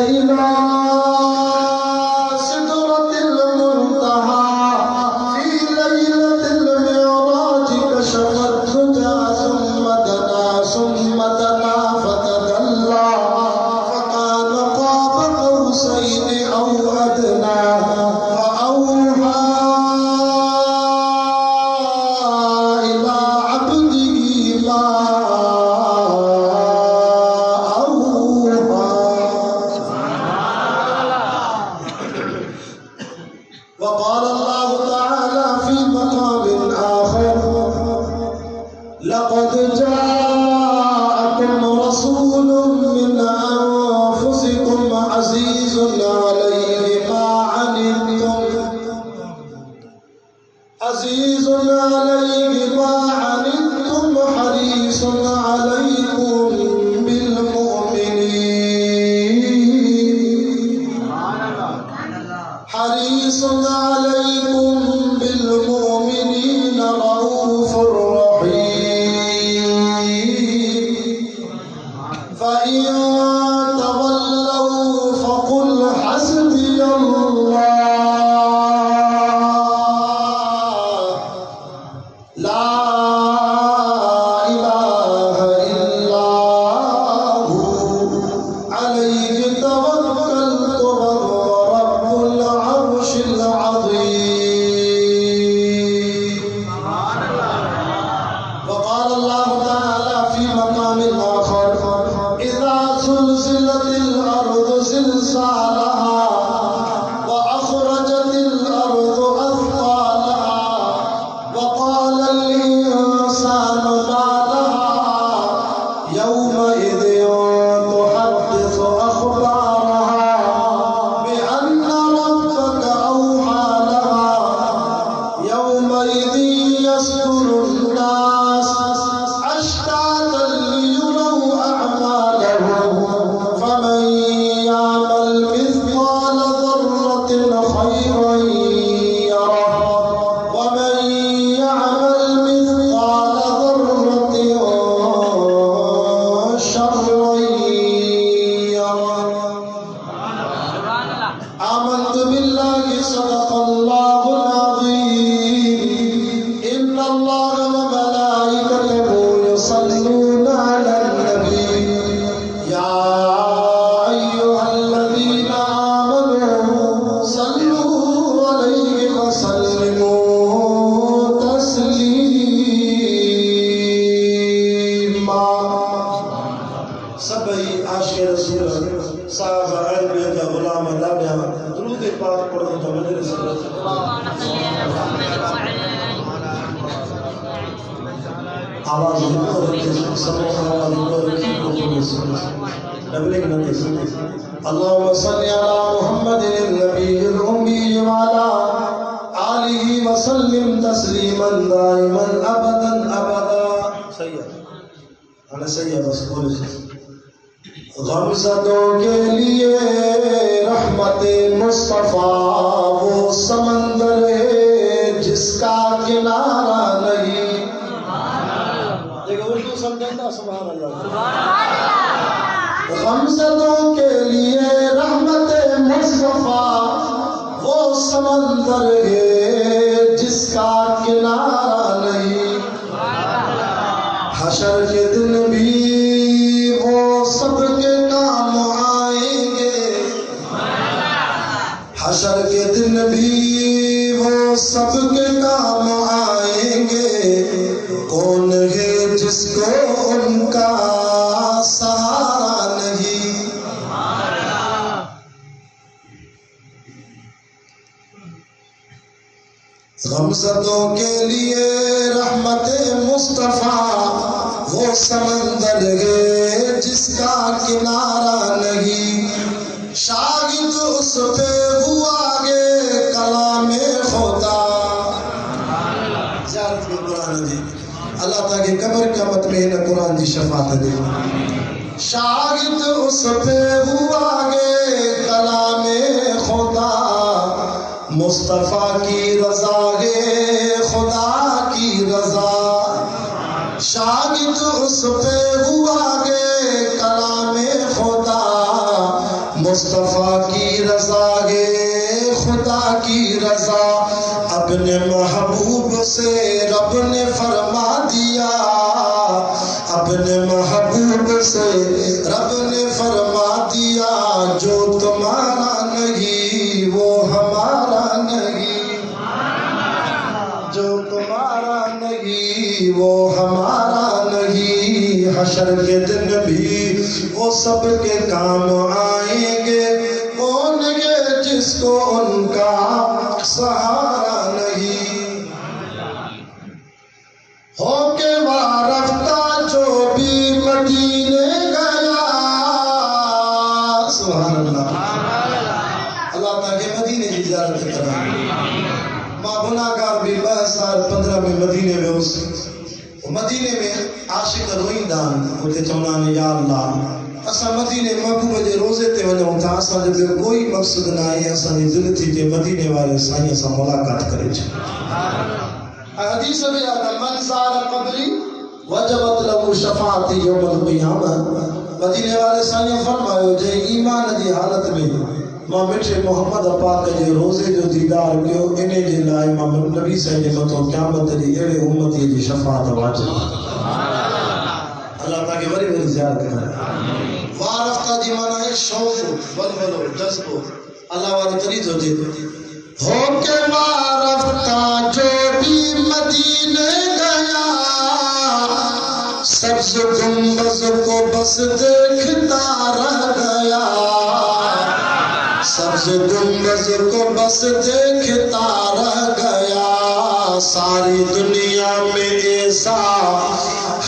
إلى سدرة المنتهى في ليلة المعراج كشف الدجى ثم دنا فتدلى فكان قاب قوسين أو أدنى فأوحى إلى عبده ما وقال الله تعالى في مقام آخر لقد جاءكم رسول من أنفسكم عزيز عليه ما عنتم حريص عليكم بالمؤمنين رؤوف رحيم فإن تولوا فقل حسبي الله لا إله إلا هو عليه توكلت وهو رب العرش العظيم. وقال الله تعالى في مقام آخر إذا زلزلت الأرض زلزالها وأخرجت الأرض أثقالها وقال الإنسان ما لها يومئذ تحدث أخبارها بأن ربك أوحى لها يومئذ يصدر الناس أشتاتا ليروا أعمالهم فمن يعمل مثقال ذرة خيرا يره ومن يعمل مثقال ذرة شرا يره. آمنت بالله صدق الله العظيم إن الله وملائكته يصلون على النبي يا أيها الذين آمنوا صلوا عليه وسلموا تسليما. سبھی عاشق رسول صاحب عربی کا غلام لابیا درود پاک پڑھو تو مجھے رسول آواز اوپر رکھے سب آواز اوپر رکھے ڈبلنگ نہ دے اللهم صل على محمد النبي الأمي وعلى آله وسلم تسليما دائما أبدا أبدا. سید انا سید بس بولے غمزدوں کے لیے رحمت مصطفیٰ وہ سمندر ہے جس کا کنارہ نہیں. دیکھو اردو سمجھتا سبحان اللہ. غمزدوں کے لیے رحمت مصطفیٰ وہ سمندر ہے جس کا کنارہ نہیں. حشر کے دن بھی وہ سب کے کام آئیں گے. حشر کے دن بھی وہ سب کے کام آئیں گے. کون ہے جس کو ان کا سہارا نہیں. غمزدوں کے لیے رحمت مصطفیٰ وہ سمندر ہے جس کا کنارہ نہیں. شاگرد اس پہ ہوا گے کلام خدا. زیارت میں قرآن دی اللہ تاکہ قبر قیامت میں نہ قرآن دی شفاعت دے. شاگرد اس پہ ہوا گے کلام خدا. مصطفیٰ کی رضا ہے خدا کی رضا. شاگرد اس پہ ہوا گے کلام خدا. مصطفیٰ کی رضا ہے خدا کی رضا اپنے محبوب سے رب نے فرما دیا اپنے محبوب سے رب نے فرما دیا جو تمہارا نہیں وہ ہمارا نہیں جو تمہارا نہیں وہ ہمارا نہیں حشر کے دن بھی وہ سب کے کام آئیں گے کون ہے جس کو ان کا سہارا نہیں ہو کے وارفتہ جو بھی مدینے گیا سبحان اللہ اللہ تاکہ مدینے کی زیارت کرنا ماں گناہگار بھی 2015 میں مدینے میں اس مدینے میں عاشق روئندان ہوتے چونان یا اللہ اسا مدینے محبوب جے روزے تے ونجوں تھا اسا جو کوئی مقصد نہ ہے اسا دی دل تھی تے مدینے والے سائیں سا ملاقات کرے حدیث میں آتا من زار قبری وجبت له شفاعتی یوم القیامہ مدینے والے سائیں فرمایا جے ایمان دی حالت میں ماں میٹھے محمد پاک جے روزے جو دیدار کیو انہیں جے لائے ماں نبی صلی اللہ علیہ وسلم قیامت دی اڑے امتی جی شفاعت واجب اللہ تاکہ بڑی بڑی زیارت کرے وارفتہ دی معنی ہے شوق بلبلو جذبو اللہ والے طریق ہوتے ہو کے وارفتہ جو بھی مدینے گیا سبز گنبز کو بس دیکھتا رہ گیا سبز گنبز کو بس دیکھتا رہ گیا ساری دنیا میں ایسا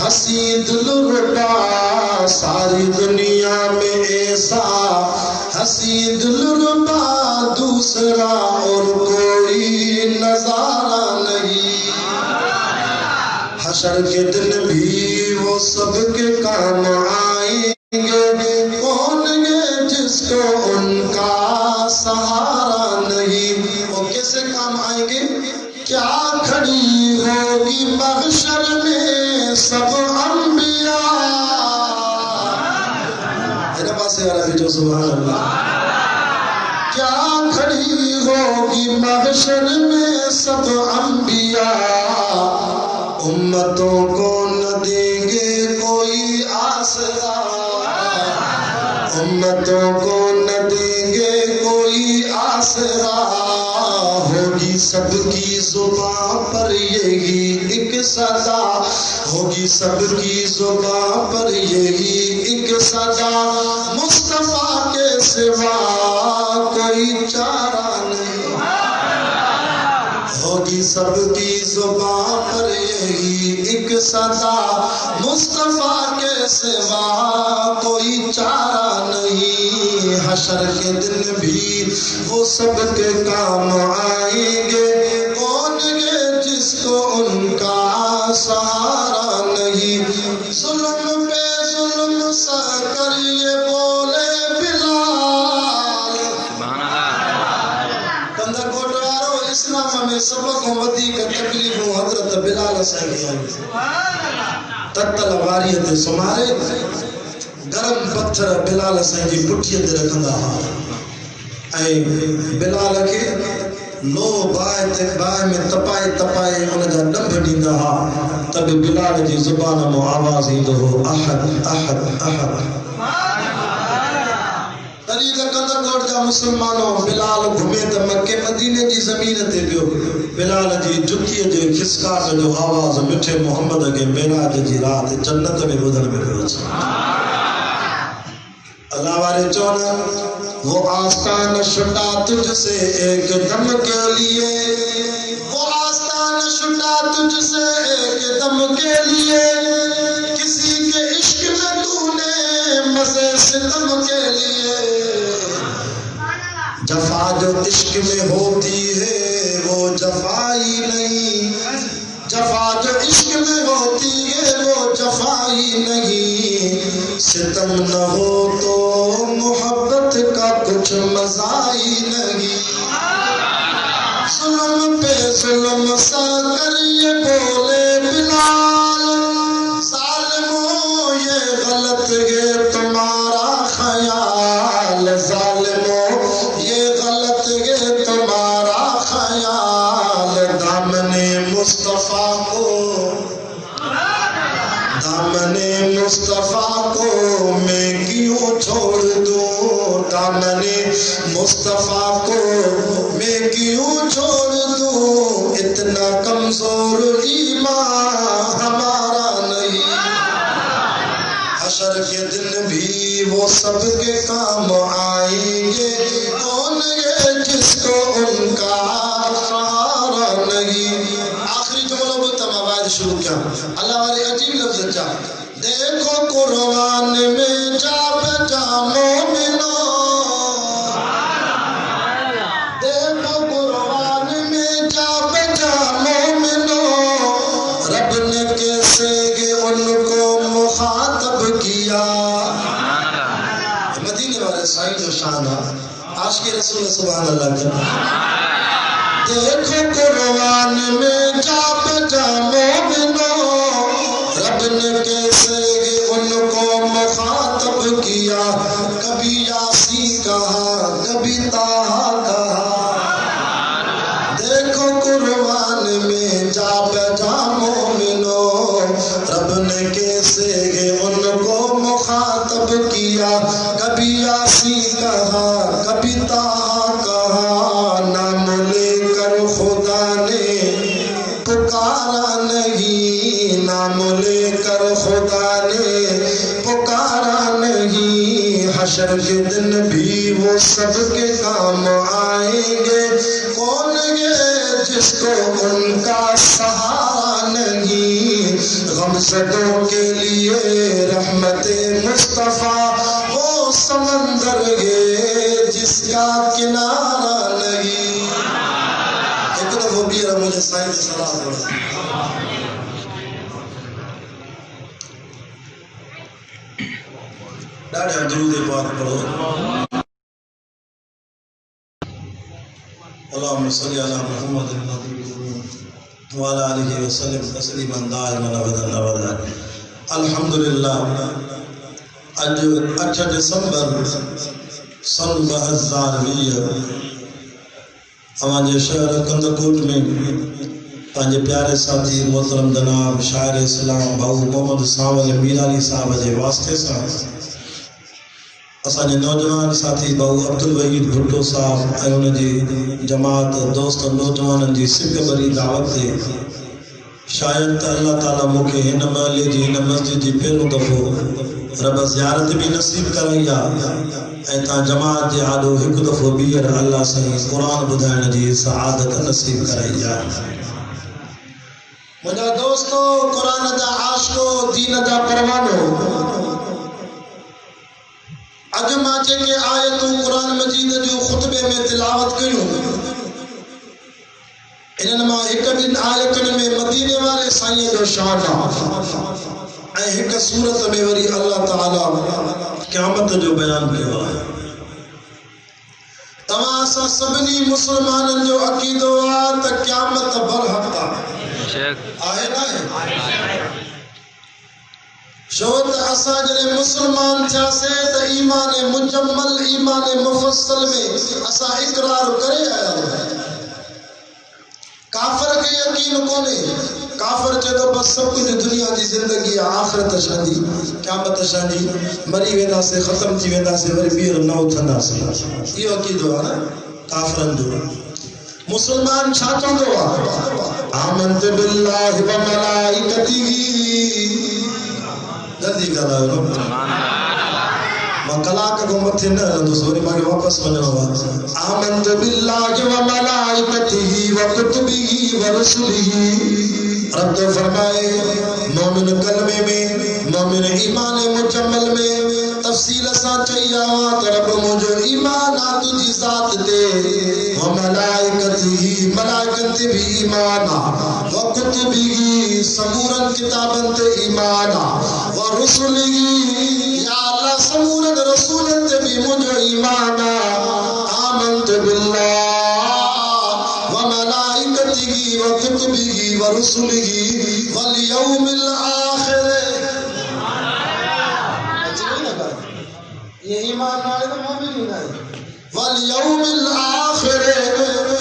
ہنسی دلربا ساری دنیا میں ایسا ہنسی دلربا دوسرا اور کوئی نظارہ نہیں حشر کے دن بھی وہ سب کے کام آئیں گے کون ہے جس کو ان کا سہارا نہیں وہ کیسے کام آئیں گے کیا کھڑی ہوگی محشر میں سب انبیاء میرے پاس ہے عربی جو سبحان اللہ کیا کھڑی ہوگی محشر میں سب انبیاء امتوں کو نہ دیں گے کوئی آسرا امتوں کو نہ دیں گے کوئی آسرا ہوگی سب کی زبان پر یہی ایک صدا ہوگی سب کی زبان پر یہی ایک صدا مصطفیٰ کے سوا کوئی چارہ نہیں ہوگی سب کی زبان پر یہی ایک صدا مصطفیٰ کے سوا کوئی چارہ نہیں حشر کے دن بھی وہ سب کے کام آئیں گے کون ہے جس کو ان کا سہارا نہیں ظلم پہ ظلم سا کر یہ بولے بلال کندہ کوٹوارو اسلام میں سبق ودی کا تکلیف حضرت بلال صاحب تتل واریت سمارے گرم پتھر بلال صاحب جی پٹھیے دے رکھندا اے بلال کے لو بائے میں تپائے ان جا ڈمب ڈیندا ہا تب بلال جی زبان مو آواز ایندو ہو احد احد احد طریق قدر کوٹ جا مسلمانوں بلال گھمے تے مکے مدینے جی زمین تے پیو بلال جی جُتیے جو کھسکار جو آواز مٹھے محمد کے معراج جی رات جنت میں بدل میں پیو اللہ والے چونا وہ آستان چھٹا تجھ سے ایک دم کے لیے وہ آستان چھٹا تجھ سے ایک دم کے لیے کسی کے عشق میں تو نے مزے ستم کے لیے جفا جو عشق میں ہوتی ہے وہ جفائی نہیں جفا جو عشق میں ہوتی ہے وہ جفائی نہیں ستم نہ ہو تو محبت کا کچھ مزہ ہی نہیں ظلم پہ ظلم سا کر یہ بولے بلال ظالموں یہ غلط ہے تمہارا خیال ظالم دامن مصطفیٰ کو میں کیوں چھوڑ دوں، اتنا کمزور ایمان ہمارا نہیں۔ حشر کے دن بھی وہ سب کے کام آئیں گے، کون یہ جس کو ان کا سہارا نہیں۔ آخری جملہ بتا مباعد شروع کیا، اللہ والے عجیب لفظ جا، دیکھو قرآن میں جا بجا مومنوں، دیکھو قرآن میں جا بجا مومنوں، رب نے کیسے ان کو مخاطب کیا۔ مدینے والے سائین و شان عاشق رسول سبحان اللہ کا، دیکھو قرآن میں جا بجا مومنوں، رب نے کیسے ان کو مخاطب کیا، کبھی یاسین کہا کبھی طٰہٰ کہا، دیکھو قرآن میں جا بجا مومنوں، رب نے کیسے ان کو مخاطب کیا، کبھی یاسین کہا کبھی طٰہٰ کہا، نام لے کر خدا نے پکارا نہیں، نام لے کر خدا نے پکارا نہیں۔ حشر کے دن بھی وہ سب کے کام آئیں گے، کون یہ جس کو ان کا سہارا نہیں۔ غمزدوں کے لیے رحمت مصطفیٰ وہ سمندر ہے جس کا کنارہ نہیں۔ ایک دفعہ بھی مجھے سائن سلام پڑھا، ڈاڑھا درود پاک پڑھو۔ اللہم صلی علی محمد وعلی آلہ وسلم تسلیما دائما ابدا ابدا۔ الحمدللہ اج 8 دسمبر سن 2020 ہمارے شہر کندکوٹ میں پانچ پیارے ساتھی محترم جناب شاعر اسلام بھاؤ محمد ساول میر علی صاحب کے واسطے سے اساں نوجوان ساتھی بھاؤ عبدالوحید بھٹو صاحب اور ان کی جماعت دوست نوجوانن کی سک بری دعوت سے شاید اللہ تعالیٰ مکھے ہن محلے جی ہن مسجد جی پہلو دفعو رب زیارت بھی نصیب کرائی تا جماعت جی آڈو ایک دفعو بیر اللہ صحیح قرآن بدھائن جی سعادت نصیب کرائی۔ مجھا دوستو، قرآن دا عاشقو، دین دا پروانو، اج ماں کے آیتوں قرآن مجید جو خطبے میں تلاوت کیوں، انما ایک دن آیتن میں مدینے والے سائیں جو شان ایک صورت میں وری اللہ تعالی قیامت جو بیان کیا ہے۔ تماسا سبنی مسلمانن جو عقیدو تا قیامت برحق آئے نہ ہے شوت اسا جنے مسلمان تھاسے تا ایمان مجمل ایمان مفصل میں اسا اقرار کرے آیا ہے۔ کافر کے یقین کونے، کافر چیدو بس سب کچھ دنیا دی زندگی آخرت شاندی قیامت شاندی مری ویدہ سے ختم تھی ویدہ سے وری بیر نو تھندا سے یہ عقیدو ہے نا کافرن جو۔ مسلمان چھاتوں دو آمنت باللہ و ملائکتہ جلدی کر رہا ہے میں کلاک کو متھے نہ لندو سوری ماں واپس بننا ہوا۔ آمنت باللہ و ملائکتہ و کتبہ و رسلہ، رب تو فرمائے مومن کلمے میں، مومن ایمان مجمل میں تفصیل سا چاہیے تو رب مجھو ایمان آتو جی ذات دے، و ملائکتہ ملائکت بھی ایمانا، و کتبہ سمورن کتابن تے ایمانا، و رسلہ یا اللہ سمورن رسولن تے بھی مجھو ایمانا۔ آمنت باللہ و ملائکتہ و کتبہ و رسلہ والیوم الآخر۔ یہ ایمان والے تو مومن ہی نہیں۔ والیوم الآخر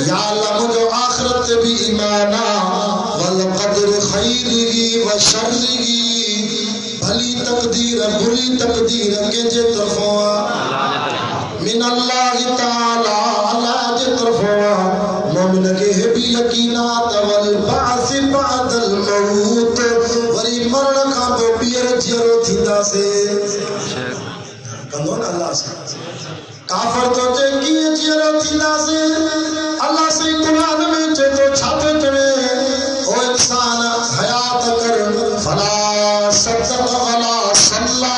یا اللہ مجھو آخرت بھی ایمانا، والقدر خیرہ و شرہ، بھلی تقدیر بری تقدیر کے جے طرفوں من اللہ تعالی اللہ جے طرف مومن کے بھی یقینات والبعث بعد الموت وری مرن کا تو پیر جیرو تھیندا سے کندو نا اللہ سے کافر تو چے کیے جیرو تھیندا سے اللہ سے قرآن میں چے تو چھاپے چڑے او انسان حیات کر فلا صدق ولا صلی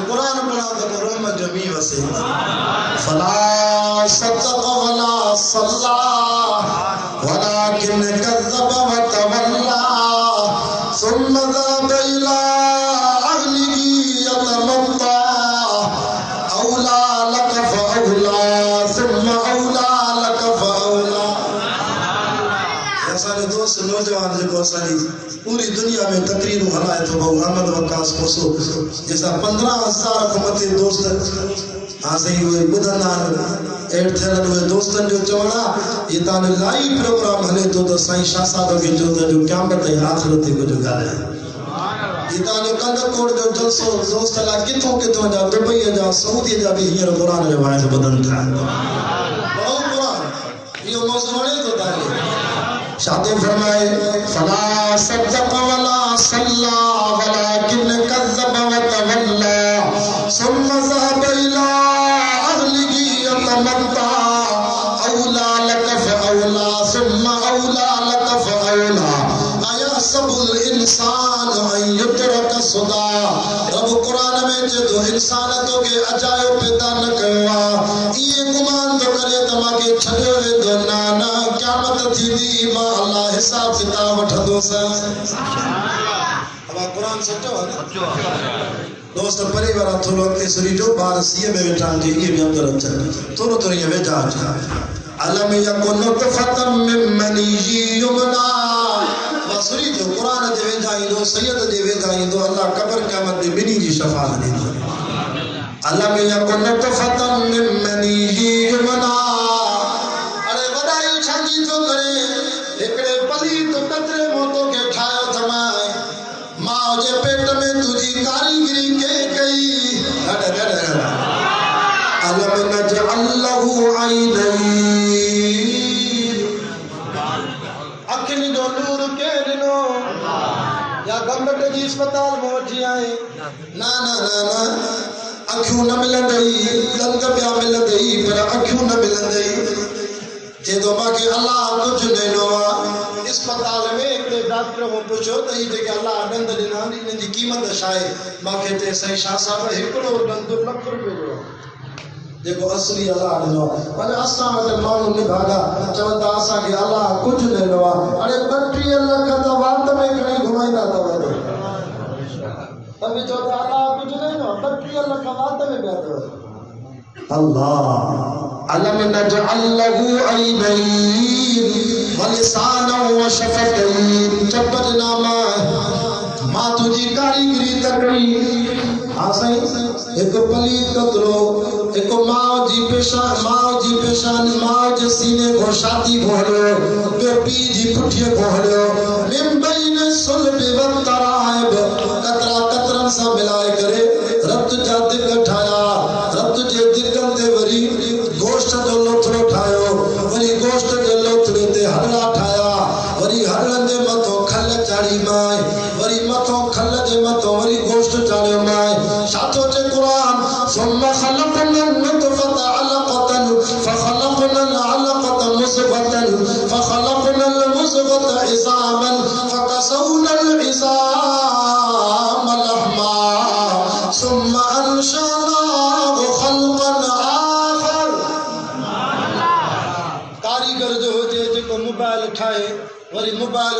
قرآن پڑھا تو رحمت جمیع وسے فلا صدق ولا صلی ولكن كذب وتولى ثم ذهب إلى أهله يتمطى أولى لك فأولى ثم أولى لك فأولى سارے دوست نوجوان جو ساری پوری دنیا میں تقریر ہلائے تو بہو احمد وقاص کوسو جیسا 15,000 حکومتی دوست آسے ہی ہوئے بدھنان ایڈ تھیلن ہوئے دوستن جو چوڑا یہ تانے لائی پروگرام ہلے تو سائیں شاہ صاحب کے جو قیامت ہے آخرت کو جو گا رہے ہیں یہ تانے کندر کوڑ جو جلسو دوست اللہ کتوں جا دبئی جا سعودی جا بھی ہیر قرآن جو آئے بدن تھا بہو قرآن یہ موضوعی تو تانے شاہ فرمائے فلا صدق ولا صلی ولكن كذب وتولى ثم ذهب إلى أهله يتمطى أولى لك فأولى ثم أولى لك فأولى أيحسب الإنسان أن يترك سدى رب قرآن میں جو انسانتوں کے عجائب پیدا نہ کروا یہ گمان تو کرے تماکے چھڑے ہوئے دو نانا قیامت تھی دی ماں اللہ حساب کتاب اٹھا دو سا اب آپ قرآن سمجھو ہے دوست پری بارا تھولو اکتے سری جو بار سیئے میں بیٹھان جی یہ بھی اندر اچھا تھولو تو رہی ہے بیٹھا اچھا علم یکن نطفتا من منی یمنا وصری جو قرآن دے ویجائیں دو سید دے ویجائیں دو اللہ قبر قیامت دے بنی جی شفاعت دے دو علم یکن نطفتا من منی یمنا ارے بدائی چھنجی تو کرے ایکڑے پلی تو قطرے موتوں کے ٹھائے تھمائے ماں جے پیٹ میں تجھی کاریگری کے کئی علم نجعل له عینین اکھلی جو نور کے دنو یا گمبٹ جی اسپتال موجی آئیں نا اکھیوں نہ ملن دئی دنگ پیا ملن دئی پر اکھیوں نہ ملن دئی جے تو باقی اللہ کچھ نہیں نوا اسپتال میں ایک ڈاکٹر کو پوچھو تو یہ کہ اللہ ڈند ڈنا ان کی قیمت شاید باقی تے صحیح شاہ صاحب ہکڑو ڈند لکھ روپے جو دیکھو اصلی اللہ ڈنو پر اساں وٹ مانو نبھاگا چوندا اساں کہ اللہ کچھ نہیں نوا ارے 32 لکھ دا وات میں کہیں گھمائندا تو تبھی جو اللہ کچھ نہیں نوا 32 لکھ وات میں پیا تو اللہ علم نجعل له عینین ولسانا وشفتین چپٹنا ماں تجھی کاریگری تکڑی آسائیں ایک پلید قطرو ایک ماں جی پیشان ماں جی سینے کو شاتی بھولو بے پی جی پٹھے بھولو من بین صلب و ترائب قطرہ قطرن سا ملائے کرے ربط جا دل ٹھایا ربط جے دل تے وری گوشت جو لوتھڑو ٹھایو وری گوشت جو لوتھڑے تے ہڑا ٹھایا وری ہڑن دے متوں کھل چاڑی مائے وری متوں کھل دے متوں وری گوشت چاڑیو مائے شاتو چے قرآن ثم خلقنا النطفة علقة فخلقنا العلقة مضغة فخلقنا المضغة عظاما فكسونا العظام لحما ثم انشأناه خلقا آخر کاریگر جو ہو جے کو موبائل ٹھائے وری موبائل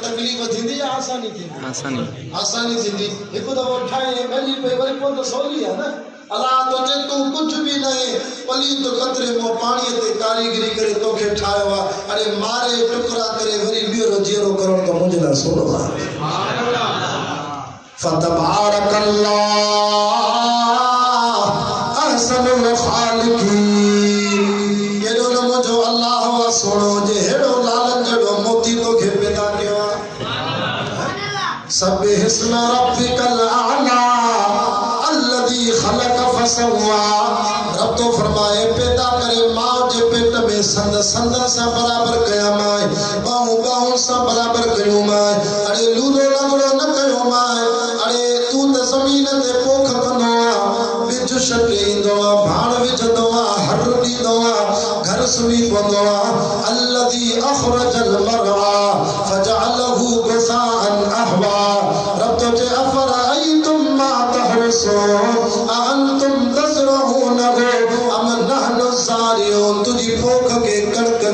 تکلیف تھیندی یا آسانی تھیندی آسانی تھیندی ایک دفعہ ٹھائے گلی پہ وری کو تو سولی ہے نا اللہ تو جے تو کچھ بھی نہیں پلی تو قطرے مو پانی تے کاریگری کرے تو کے ٹھائے وا ارے مارے ٹکرا کرے وری بیرو جیرو کرو تو مجھے نہ سو سبحان اللہ فتبارک اللہ احسن الخالقین سوڑو جے ہیڑو لالن جڑو موتی تو گھر پیدا کیا سب حسن ربک العلا فسوا رب تو فرمائے پیدا کرے ماں جے پیٹ میں سند سا برابر کیا مائے باہوں سا برابر کیوں مائے اڑے لودو لگڑو نہ کیوں مائے اڑے تو تے زمین تے پوکھ کنوا وچ شکیندوا بھاڑ وچ دوا ہر دیندوا گھر سوی بندوا الذي اخرج المرعى فجعله غثاء احوا رب تو جے افرأيتم ما تحرثون انتم تزرعونه ام نحن الزارعون تجھی پوکھ کے کڑک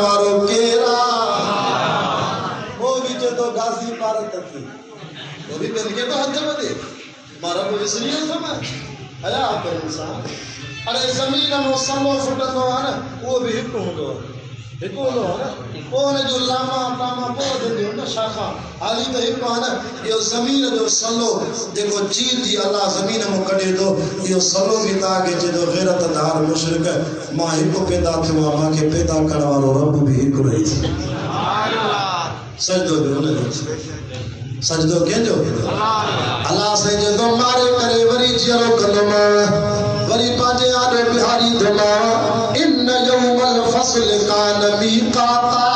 وارو کیرا وہ بھی تو غازی عبارت تھی وہ بھی مل کے تو ہتھ میں دے مارا کو وسنی سمجھ حیا پر انسان ارے زمین میں سمو فٹندو ہے نا وہ بھی ہک ہوندو ہے نا وہ نے جو لاما تاما پو دندو نا شاخا حالی تو ہک ہے نا یہ زمین جو سلو دیکھو چیز دی اللہ زمین میں کڈے دو یہ سلو بھی تاکہ جو غیرت دار مشرک ہے ماں ہک پیدا تھوا ماں کے پیدا کرنے والو رب بھی ہک رہی تھی سجدو بھی انہیں سجدو کہیں جو اللہ سے جو مارے کرے وری جیرو کلمہ وری پاجے آنے بہاری دھما ان یوم الفصل کان میقاتا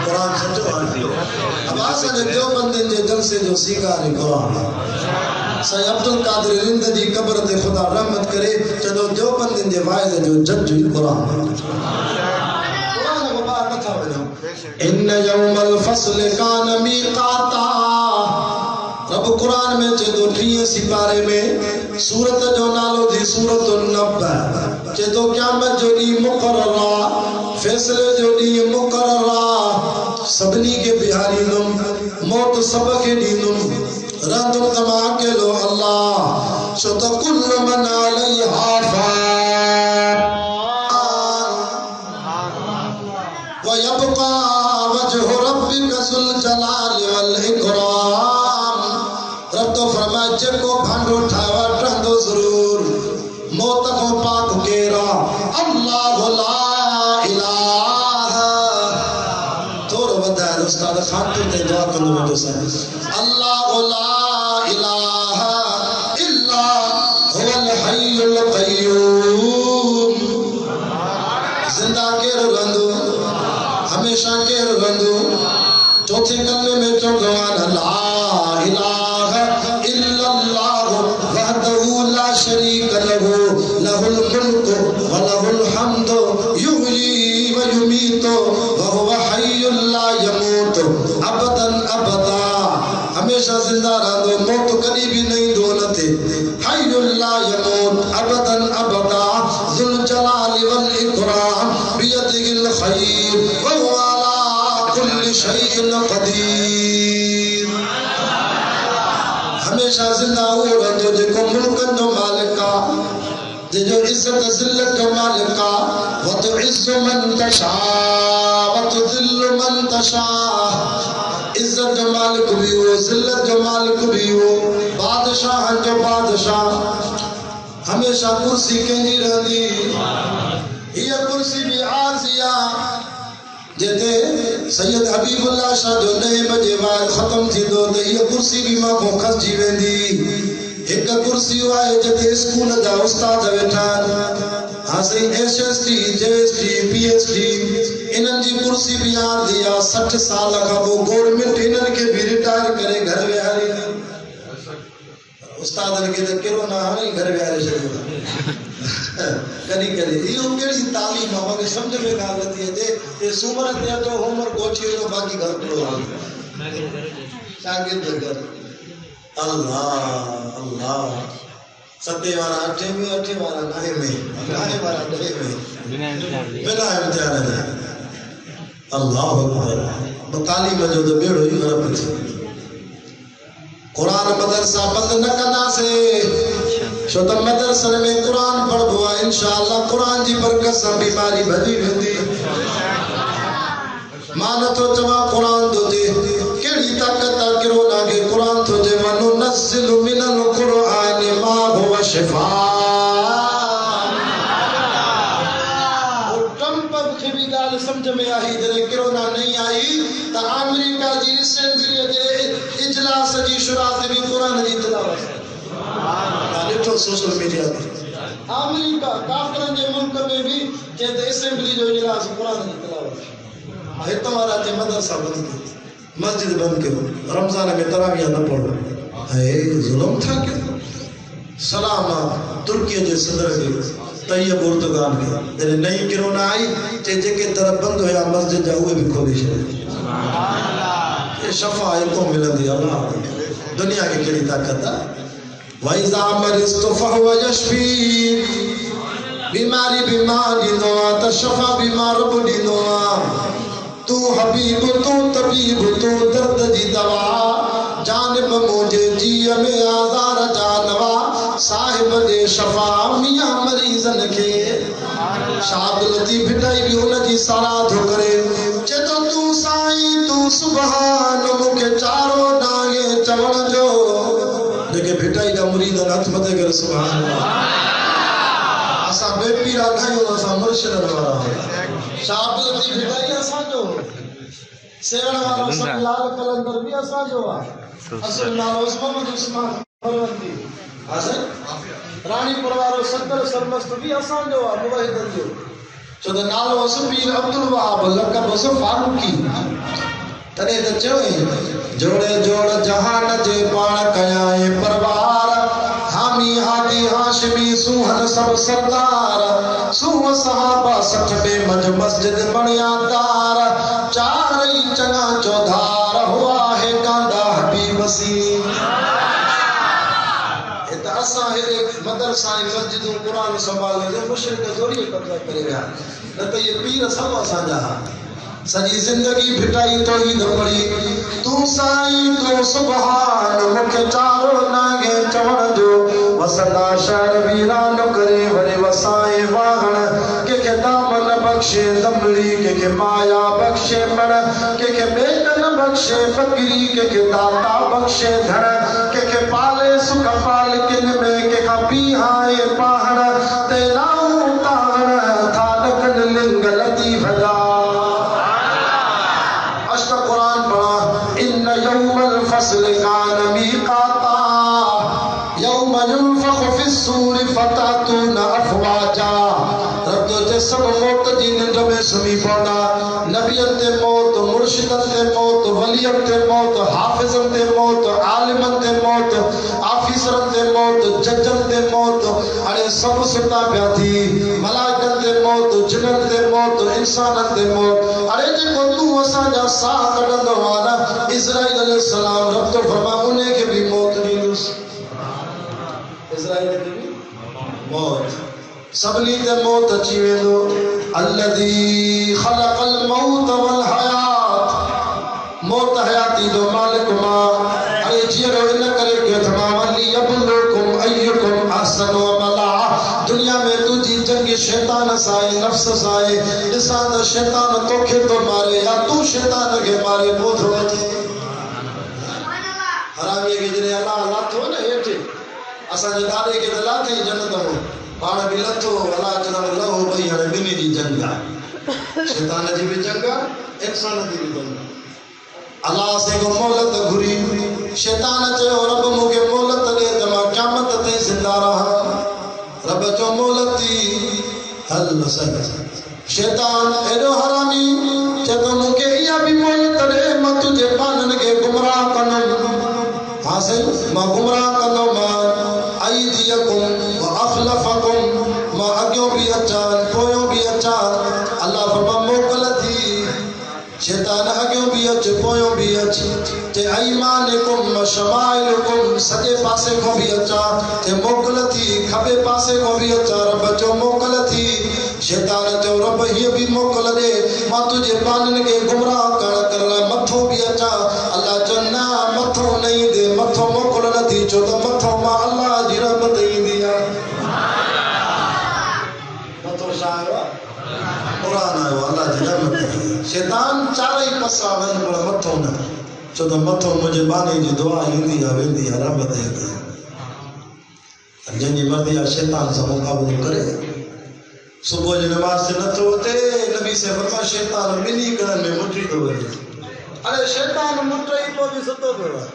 قرآن سمجھو آنے اب آسا جو بندن جے جلسے جو سیگاری قرآن سائی عبدالقادر رند دی قبر تے خدا رحمت کرے چدو جو بندن جے وائد جو جج قرآن ان یوم الفصل کان میقاتا رب قرآن میں چیدو 3 سپارے میں سورت جو نالو دی سورت النبع چیدو قیامت جو دی مقررہ فیصلے جو دی مقررہ سبنی کے بہاری نم موت سب کے دینم رندم تمام کے لو اللہ شد کل من علیہا فان وَيَبْقَى وَجْهُ رَبِّكَ ذُو الْجَلَالِ وَالْإِكْرَامِ رب تو فرمائے جے کو بھانڈو ٹھاوا ٹھندو ضرور موت کو پاک کیرا اللہ لا الہ تھوڑا بتا ہے استاد خان تو تے دعا کرنے میں تو سائیں اللہ لا الہ الا هو الحی القیوم زندہ کیر رندو ہمیشہ کیر رندو چوتھے کلمے میں چوگوان لا الہ الا اللہ وحدہ لا شریک لہو لہ الملک ولہ الحمد یحیی ویمیت وہو حی لا یموت ابدا ابدا ہمیشہ زندہ رہندو موت کبھی بھی نہیں دولتے حی لا یموت ابدا ابدا ذو الجلال والاکرام بیدہ الخیر وہو علی کل شیء قدیر ہمیشہ زندہ ہو رہندو جے کو ملکن جو مالکا جے جو عزت ذلت جو مالکا وتعز من تشاء وتذل من تشاء عزت جو مالک بھی ہو ذلت جو مالک بھی ہو بادشاہ جو بادشاہ ہمیشہ کرسی کہیں رہندی یہ کرسی بھی عارضیہ جیتے سید حبیبullah شاہ جو 9 بجے وائد ختم تھی دو تے یہ کرسی بھی ماں کو کھس جی ویندی ایک کرسی ہوئے جیتے اسکول دا استاد ویٹھان ہاں سی SST JST PST انہن جی کرسی بھی آر دیا 60 سال کا وہ گورنمنٹ انہن کے بھی ریٹائر کرے گھر میں آ رہی استاد نے کہتے کرو نہ نہیں گھر میں آ رہے شروع کری یہ کیسی تعلیم ہے مگر سمجھ میں نہ آتی ہے یہ سومر دیا تو ہوم ورک گوچھی ہو باقی گھر پر شاگرد گھر اللہ اللہ ستے والا اٹھے میں اٹھے والا نائے میں نائے والا ڈرے میں بنا امتحان ہے اللہ اکبر تعلیم جو تو بیڑ ہوئی غرب تھی قرآن مدرسہ بند نہ کرنا سے شو تو مدرسہ میں قرآن پڑھ بوا انشاءاللہ قرآن جی برکت سے بیماری بھجی بھندی مانا تو جمع قرآن دو دے کیڑی طاقت کرو نا کہ قرآن تو جے وَنُنَزِّلُ مِنَ الْقُرْآنِ مَا هُوَ شِفَاءٌ اور ٹرمپ کی بھی گال سمجھ میں آئی جنہیں کرونا نہیں آئی تا امریکہ جی اسمبلی دے اجلاس جی شروعات بھی قرآن جی تلاوت سوشل میڈیا تے امریکہ کافرن جے ملک میں بھی کہ اسمبلی جو اجلاس قرآن کی تلاوت اتوار تے مدرسہ بند کر مسجد بند کر رمضان میں تراویح نہ پڑھو ہے ظلم تھا کیا سلام ترکی کے صدر کے طیب اردگان کے نئی کرونا آئی جے کے طرف بند ہویا مسجد جا ہوئے بھی کھولی شدے یہ شفا کو ملندی اللہ دنیا کی کڑی طاقت ہے وَإِذَا مَرِضْتُ فَهُوَ يَشْفِينِ بیماری بیماری دعا تشفا بیمار بڑی دعا تو حبیب تو طبیب تو درد جی دوا جانب مجھے جی میں آزار جانوا صاحب دے شفا میاں مریضن کے شاد لطیف بھٹائی بھی ان جی سارا دھو کرے چیتو تو سائیں تو سبحان مکے چاروں ڈانگے چون جو لیکن بھٹائی کا مرید ہاتھ متے کر سبحان اللہ اسا بے پیرا کھائیو اسا مرشد نوارا شاد لطیف بھٹائی اسا جو سیون والا سب لال کلندر بھی اسا جو اصل نالو اس محمد عثمان پروندی حاضر رانی پروارو صدر سرمست بھی اسا جو موحدن جو چودہ نالو اس پیر عبدالوہاب لقب اس فاروقی تنے تے چویں جوڑے جوڑ جہان جے پان کیائے پروار حامی ہادی ہاشمی سوہن سب سردار سوہ صحابہ سٹھ بے مج مسجد بنیا دار چارئی چنگا چودھار ہوا ہے کاندہ حبیب سی اساں ایک مدرسہ مسجدوں قرآن سنبھالنے دے مشرق ذریعے قبضہ کرے گا نہ تو یہ پیر سب اساں جہاں سجی زندگی بھٹائی توحید پڑھی تو سائیں تو سبحان مکھے چاروں ناگے چون جو وسدا شہر ویران کرے ورے وسائے واغن کہ دامن بخشے دمڑی کہ مایا بخشے مڑ کہ بیٹن بخشے فقیری کہ داتا بخشے دھڑ کہ پالے سکھ پال کن میں کہ پیہائے پاہن تیلاؤں تاغن تھالکن لنگ لطیف دا يوم الفصل كان ميقاتا يوم ينفخ في الصور فتأتون أفواجا رب تے سب موت جی ننڈ میں سمی پڑا نبیت تے موت مرشدت تے موت ولیت تے موت حافظت تے موت عالمت تے موت آفیسرت تے موت ججت تے موت اڑے سب ستا پیا تھی ملائکت تے موت جنت تے موت انسانت تے موت اڑے جے کو تو اسا جا سا کڈندو وانا اسرائیل علیہ السلام رب تو فرما انہیں کے بھی موت نہیں دوس اسرائیل کے بھی موت سبنی تے موت اچھی ویندو الذي خلق الموت والحیات موت حیاتی دو مالک ما اے جیرو ان کرے کہ تمام لیبلوکم ایکم احسن عملا دنیا میں تجھی جنگ شیطان سائے نفس سائے لسان شیطان تو کھے تو مارے یا تو شیطان کے مارے موت ہو جائے حرام یہ کہ جنہیں اللہ اللہ تو نا یہ تھے اسا جو دارے کے دلات ہیں جنت ہو بانا بھی لتھو اللہ جناب اللہ ہو بھئی ہر بینی جی جنگا شیطان جی بھی جنگا انسان جی بھی جنگا اللہ سے کو مولت گھری شیطان چے اور رب مجھے مولت دے دما قیامت تے زندہ رہا رب چو مولتی حل سکتا شیطان ایڈو حرامی چے تو مجھے یا بھی مولت دے میں تجھے پانن کے گمراہ کنن حاصل ما گمراہ کنو ما ایدیکم و اخلفکم ما اگیوں بھی اچان پویوں بھی اچان اللہ فرما موکل تھی شیطان اگیوں بھی اچ پویوں بھی اچ تے ایمانکم و شمائلکم سجے پاسے کو بھی اچا تے موکل تھی کھبے پاسے کو بھی اچا رب جو موکل تھی شیطان جو رب یہ بھی موکل دے ما تجھے پانن کے گمراہ کرنا متھوں بھی اچا اللہ جو نا متھوں نہیں دے متھوں موکل نہ تھی جو تو متھوں ما اللہ جی رحمت ہی دیا متھوں شاہ قرآن آئے اللہ جی رحمت شیطان چارے پسا ون پر متھوں نہ جو تو متھوں مجھے بانے جی دعا ہی دیا ویندی رحمت ہی دیا جنہی مردیا شیطان سے مقابل کرے صبح جو نماز سے نہ ہوتے نبی سے فرما شیطان منی کرن میں مٹری تو ہوئے ارے شیطان مٹری کو بھی ستو دے رہا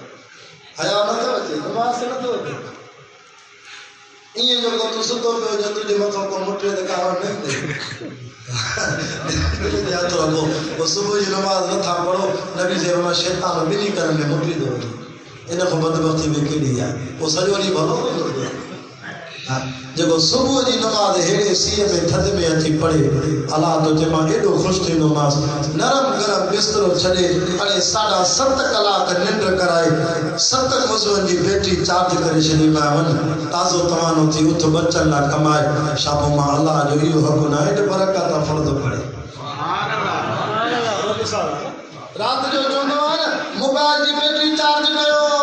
حیاء نہ ہوتے نماز سے نہ ہوتے یہ جو تو ستو پہ جو تجھے مطلب کو مٹھے دکھا اور نہیں دے یاد رکھو وہ صبح کی نماز نہ تھا پڑھو نبی سے فرمایا شیطان بلی کرنے مٹھی دو انہیں کو بدبختی میں کے لیے وہ سجو نہیں بھلو جب صبح کی نماز ہیڑے سیے میں تھد میں اچھی پڑھے اللہ تو جمع ایڈو خوش تھی نماز نرم گرم بسترو چھڑے اڑے 7.5 کلاک ننڈ کرائے 7 مزون جی بیٹری چارج کرے چھڑی پاون تازو توانو تھی اٹھ بچن لا کمائے شابو ماں اللہ جو ایو حق نہ ہے برکات فرض پڑے سبحان اللہ رات جو چوندو ہے موبائل جی بیٹری چارج کیو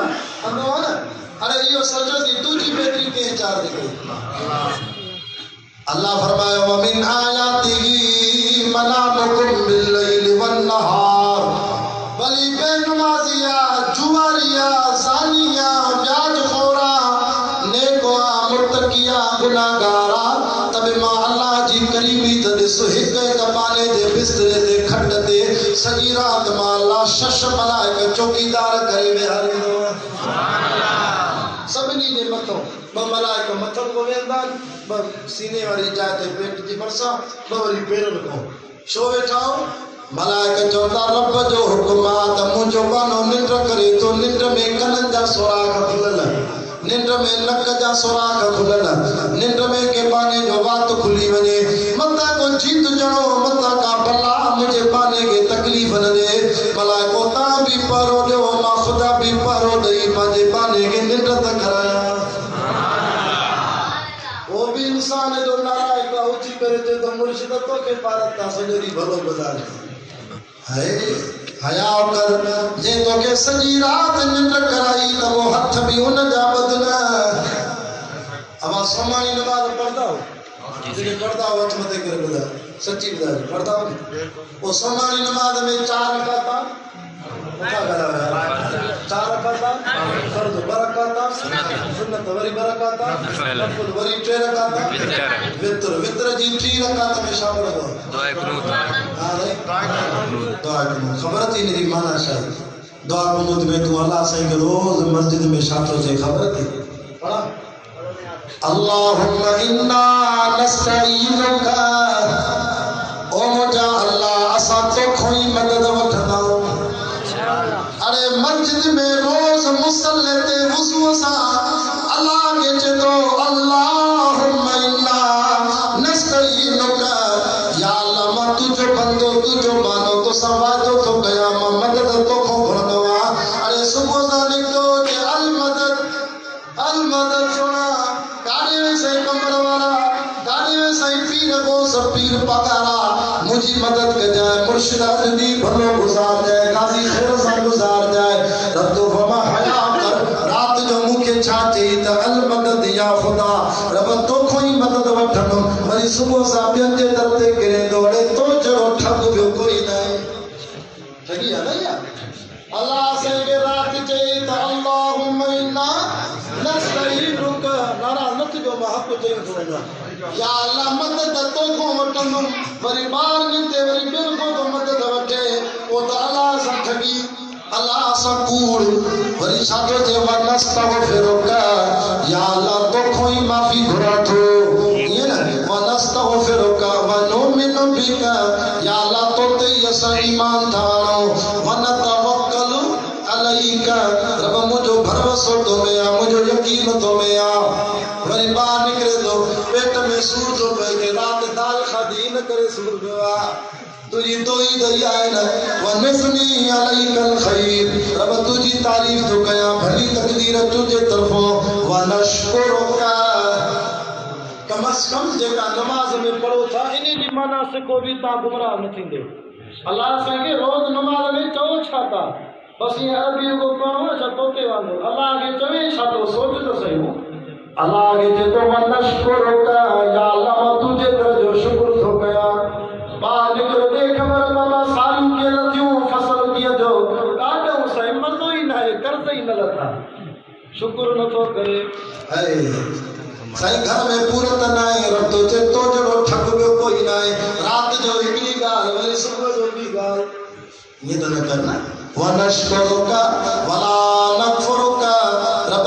اندو ہے ارے یہ سوچو کہ تجھی بیٹری کے چارج کی اللہ فرمایا وَمِنْ آيَاتِهِ مَنَامُكُمْ بِاللَّيْلِ وَالنَّهَارِ ولی بے نمازیہ جواریا زانیہ بیاج خورا نیکوا مرتقیہ گناہگارا تب ماں اللہ جی قریبی تدے سہک کپانے دے بسترے دے کھٹ دے سجی رات ماں اللہ شش ملائک چوکیدار کرے وے ہر سبنی نے متھو ملائک متھن کو ویندان سینے والی جاتے پیٹ جی برسا بوری پیرن کو شو ویٹھاؤ ملائک چوتا رب جو حکمات مجھو بانو ننڈر کرے تو ننڈر میں کنن جا سوراخ کھلل ننڈر میں نک جا سوراخ کھلل ننڈر میں کے بانے جو بات کھلی ونے متا کو جیت جڑو متا کا بلا مجھے بانے کے تکلیف نہ دے ملائکو تا بھی پرو دے ما خدا بھی پرو دے مجھے بانے کے ننڈر تک کرایا وہ بھی انسان ہے جو نارائے کا اچھی کرے تھے تو مرشدتوں کے پارت تا سجری بھلو گزار حیا کر جے تو کہ سجی رات ننڈر کرائی تو وہ ہتھ بھی ان جا بدنا اب سومانی نماز پڑھتا ہو جنہیں پڑھتا ہو اچھ متے کر بدا سچی بدا پڑھتا ہو وہ سومانی نماز میں 4 رکعتاں کیا کرا ہے 4 رکعتاں فرض برکعتاں سنت وری برکعتاں نفل وری 3 رکعتاں وتر جی 3 رکعتاں میں شامل ہو دعا قنوت دعا قنوت خبر تھی میری معنی شاید دعا قنوت میں تو اللہ سے کہ روز مسجد میں شاطروں سے خبر تھی پڑھا اللہم انا نستعینک او مجھا اللہ اسا تو کوئی مدد وٹھتا ہوں ارے مسجد میں روز مصلی تے وضو سا اللہ کے چتو اللہم انا نستعینک یا اللہ ما تجھو بندو تجھو مانو تو سوادو تو قیام مدد تو کو بھرنوا ارے صبح سا نکلو کہ المدد سنا گاڑی میں سے کمر والا گاڑی میں سے پیر کو سب پیر پکارا مجھے مدد کر جائے مرشد عزیزی بھلو گزار جائے غازی خیر سا گزار جائے رب تو فما حیا کر رات جو مکھے چھاچے تا المدد یا خدا رب تو کوئی مدد وٹھنو وری صبح سا بیانجے درتے کرے دوڑے تو جڑو ٹھگ بیو کوئی نہیں ٹھگی ہے نا یا اللہ سے کہ رات چاہیے تا اللہم انا نستعینک نارا نت جو محق چاہیے تھوڑا یا اللہ مدد تو کو وٹھنو وری بار نتے وری بیر کو تو مدد وٹھے وہ تو اللہ سا ٹھگی اللہ سا کوڑ وری شادو جے ونستغفرک یا اللہ تو کوئی معافی گھرا تھو یہ نا ونستغفرک ونؤمن بک یا اللہ تو تے اسا ایمان تھانو ونتوکل علیک رب مجھو بھروسو تو میں مجھو یقین تو میں وری باہر نکلے تو پیٹ میں سور تو پہ کہ رات دال خادی نہ کرے سور گوا تجھی تو ہی دیا ہے نا ونفنی علیک الخیر رب تجھی تعریف تو کیا بھلی تقدیر تجھے طرفوں ونشکرک کم از کم جگہ نماز میں پڑھو تھا انہیں بھی معنی سے کو بھی تا گمراہ نہ تھیں دے اللہ سے کہ روز نماز میں چو چھاتا بس یہ عربی کو پڑھو اچھا توتے واندو اللہ آگے چویں چھاتو سوچ تو صحیح ہو اللہ آگے چھتو ونشکرک یا اللہ تجھے در جو شکر تو کیا باہر نکل دیکھ مر بابا سالو کے لتیوں فصل کیا جو کاٹوں سے مزو ہی نہ ہے کرتے ہی نہ لتا شکر نہ تو کرے سائیں گھر میں پورت نہ ہے رب تو چتو جڑو ٹھگ بے کوئی نہ ہے رات جو ہکڑی گال وری صبح جو بھی گال یہ تو نہ کرنا ونشکرک ولا نکفرک رب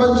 5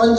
5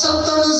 7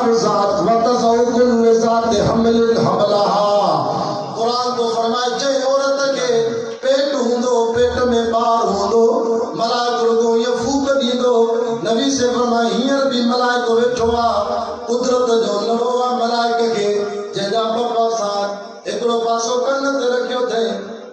ارضات وتضع كل ذات حمل حملها. قرآن تو فرمائے جے عورت کے پیٹ ہوندو پیٹ میں بار ہوندو ملائکہ رگو یہ پھوک دیندو. نبی سے فرمائے ہیر بھی ملائکہ ویٹھوا قدرت جو لڑوا ملائکہ کے جیجا بابا ساتھ ایکڑو پاسو کن تے رکھیو تھے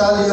40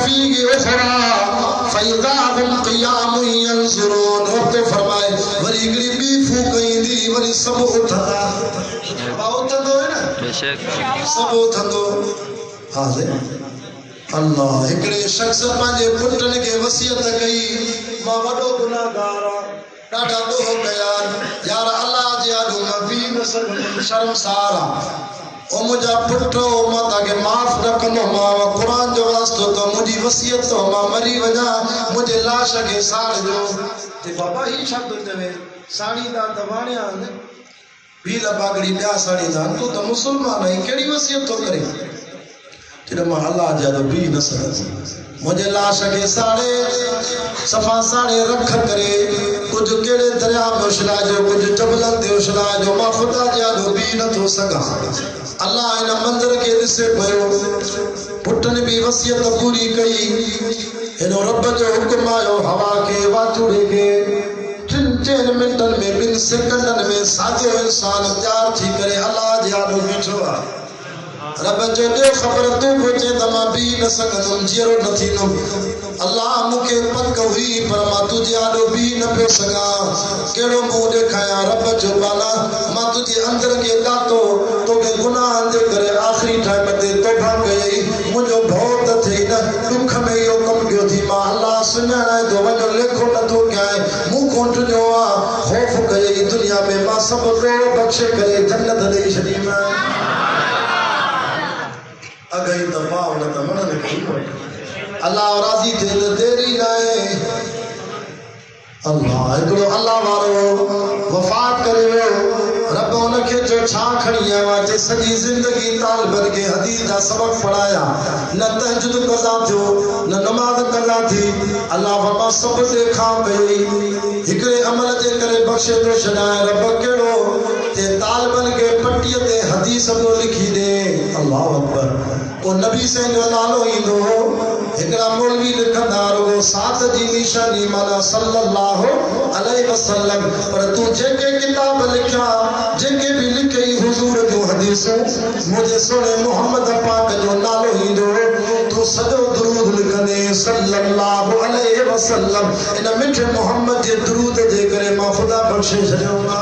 فیہ اخرى فاذا هم قیام ینظرون وقت فرمائے وری گریبی پھوکیں دی وری سب اٹھا اٹھندو ہے نا بے شک سب اٹھندو حاضر اللہ ہکڑے شخص پانجے پٹن کے وصیت کئی ماں وڈو گناہگار ڈاڈا دو گیا یار اللہ جی آدھو مبی نسل شرم سارا او مجھا پٹھو ماں تاکہ معاف نہ کنو ماں قرآن جو واسطو تو مجھے وصیت تو ماں مری وجہ مجھے لاش کے ساڑ جو تے بابا ہی شبد جو ساڑی دا دوانی آنے بیلا باگڑی بیا ساڑی دا تو مسلمان ہے کیڑی وصیت تو کرے کہ ماں اللہ جادو بھی نسل مجھے لاش کے ساڑے صفا ساڑے رکھ کرے کچھ کیڑے دریا میں اشلا جو کچھ جبلن دے اشلا جو ماں خدا جادو بھی نہ تو سگا اللہ انہ منظر کے دسے پہو پٹن بھی وصیت پوری کئی انہوں رب جو حکم آئو ہوا کے واتوڑے کے چین منٹن میں بن سیکنڈن میں ساتھو انسان تیار تھی کرے اللہ جادو بیٹھوا رب جو دے خبر تو پوچھے دما بھی نہ سکتم جیرو نہ تھینم اللہ مکے پک ہوئی پر ماں تجھے آڈو بھی نہ پہ سگا کیڑو مو دیکھایا رب جو بالا ماں تجھے اندر کے داتو تو کے گناہ اندر کرے آخری ٹائم دے تو بھاگ گئی مجھو بہت تھے نا دکھ میں یو کم گیو تھی ماں اللہ سنیا ہے دو وجہ لکھو نہ تو کیا ہے مو کونٹ جو خوف گئی دنیا میں ماں سب رو بخشے کرے جنت دے شریف اگئی دفاع نہ تمنا نہیں اللہ راضی تھے تو دیری نائے اللہ اکڑو اللہ وارو وفات کرے ہو رب انکے جو چھا کھڑی ہے واجے سجی زندگی طالبت کے حدیث دا سبق پڑھایا نہ تہجد قضا تھو نہ نماز قضا تھی اللہ فرما سب دیکھا گئی ہکڑے عمل دے کرے بخشے تو شنائے رب کیڑو تے طالبن کے پٹی تے حدیث نو لکھی دے اللہ اکبر وہ نبی سے جو نالو ہی دو ہکڑا مولوی لکھندار وہ ساتھ جی نشانی مانا صلی اللہ علیہ وسلم پر تو جے کے کتاب لکھا جے کے بھی لکھی حضور جو حدیثوں مجھے سنے محمد پاک جو نالو ہی دو تو سجو درود لکھنے صلی اللہ علیہ وسلم انہ مٹھے محمد جے درود دے کرے ماں خدا بخشے سجوں گا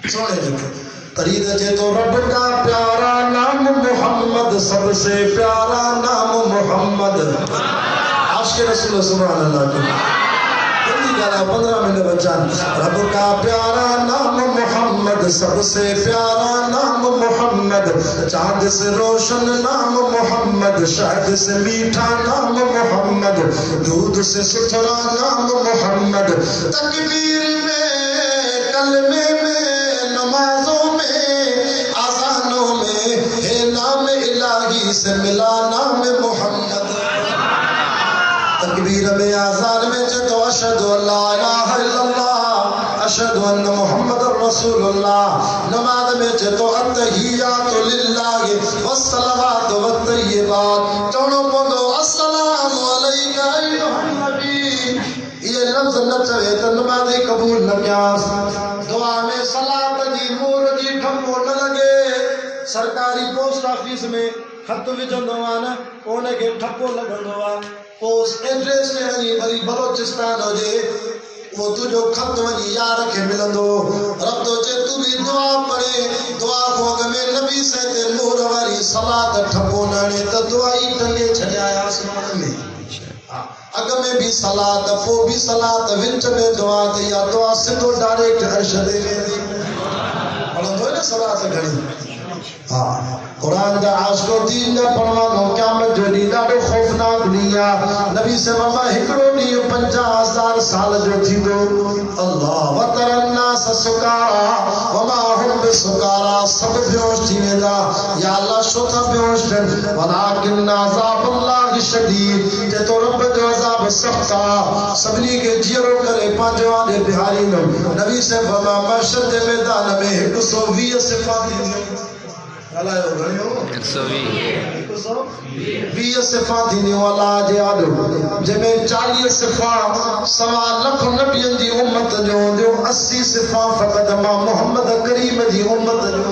سونے لکھے ترید جے تو رب کا پیارا نام محمد سب سے پیارا نام محمد عاشق رسول سبحان اللہ کی جلدی گانا 15 منٹ بچان رب کا پیارا نام محمد سب سے پیارا نام محمد چاند سے روشن نام محمد شہد سے میٹھا نام محمد دودھ سے ستھرا نام محمد تکبیر میں کلمے میں نمازوں میں آذانوں میں ہے نام الہی سے ملا نام محمد تکبیر میں آذان میں جدو اشہد اللہ الہ الا اللہ اشہد ان محمد رسول اللہ نماز میں جدو التحیات للہ والصلوات والطیبات چونو پندو السلام علیکہ ایوہ النبی یہ لفظ نہ چاہے تو نمازی قبول نہ کیاس دعا میں صلاة جی مور جی ٹھمو نہ لگے سرکاری پوسٹ آفیس میں خط وجھندو آنا اونے کے ٹھپو لگندو آنا پوسٹ ایڈریس میں ہنی بری بلوچستان ہو جے وہ تجھو خط ونی یار کے ملندو رب تو چے تو بھی دعا پڑے دعا کو اگر میں نبی سے تے مور واری صلاة ٹھپو نانے تو دعائی ٹنگے چھڑے آیا آسمان میں اگر میں بھی صلاة پو بھی صلاة ونچ میں دعا دے یا دعا سے تو ڈائریکٹ عرش دے پڑھو تو ہے نا صلاة گھڑی قرآن دا عاشق و دین دا پڑھوانو قیامت جو نیدہ دو خوفناک دنیا نبی سے ماما ہکڑو نیو 50,000 سال جو تھی دو اللہ وَتَرَ النَّاسَ سُکَارَا وَمَا هُمْ بِسُکَارَا سب بیوش تھی ویدہ یا اللہ شوتا بیوش دن وَلَاكِنَّ عَذَابُ اللَّهِ شَدِيد تے تو رب جو عذاب سختا سبنی کے جیرو کرے پانچوانے بہاری میں نبی سے ماما مشرد میدان میں 120 صفات دی اللہ ہے گھڑی ہو 120 صفات دینے والا جے آدھو جے میں 40 صفات سوا لکھ نبیان دی امت جو 80 صفات فقط ماں محمد کریم دی امت جو